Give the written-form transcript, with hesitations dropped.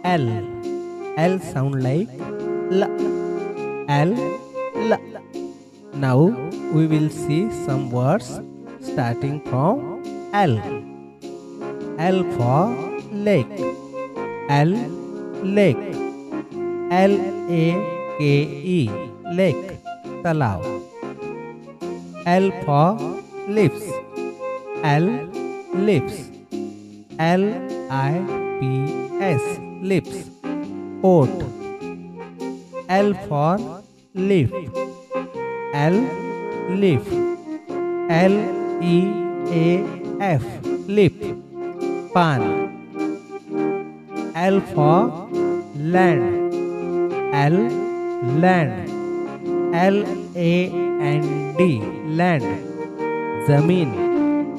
L. L sound like L. L. L. Now we will see some words starting from L. L for lake. L. Lake. Lake. Lake. Talao. L for lips. L. Lips. Lips. Lips. Oat. L for leaf. L. Leaf. Leaf. Leaf. Pan. L for land. L. Land. Land. Land. Zameen.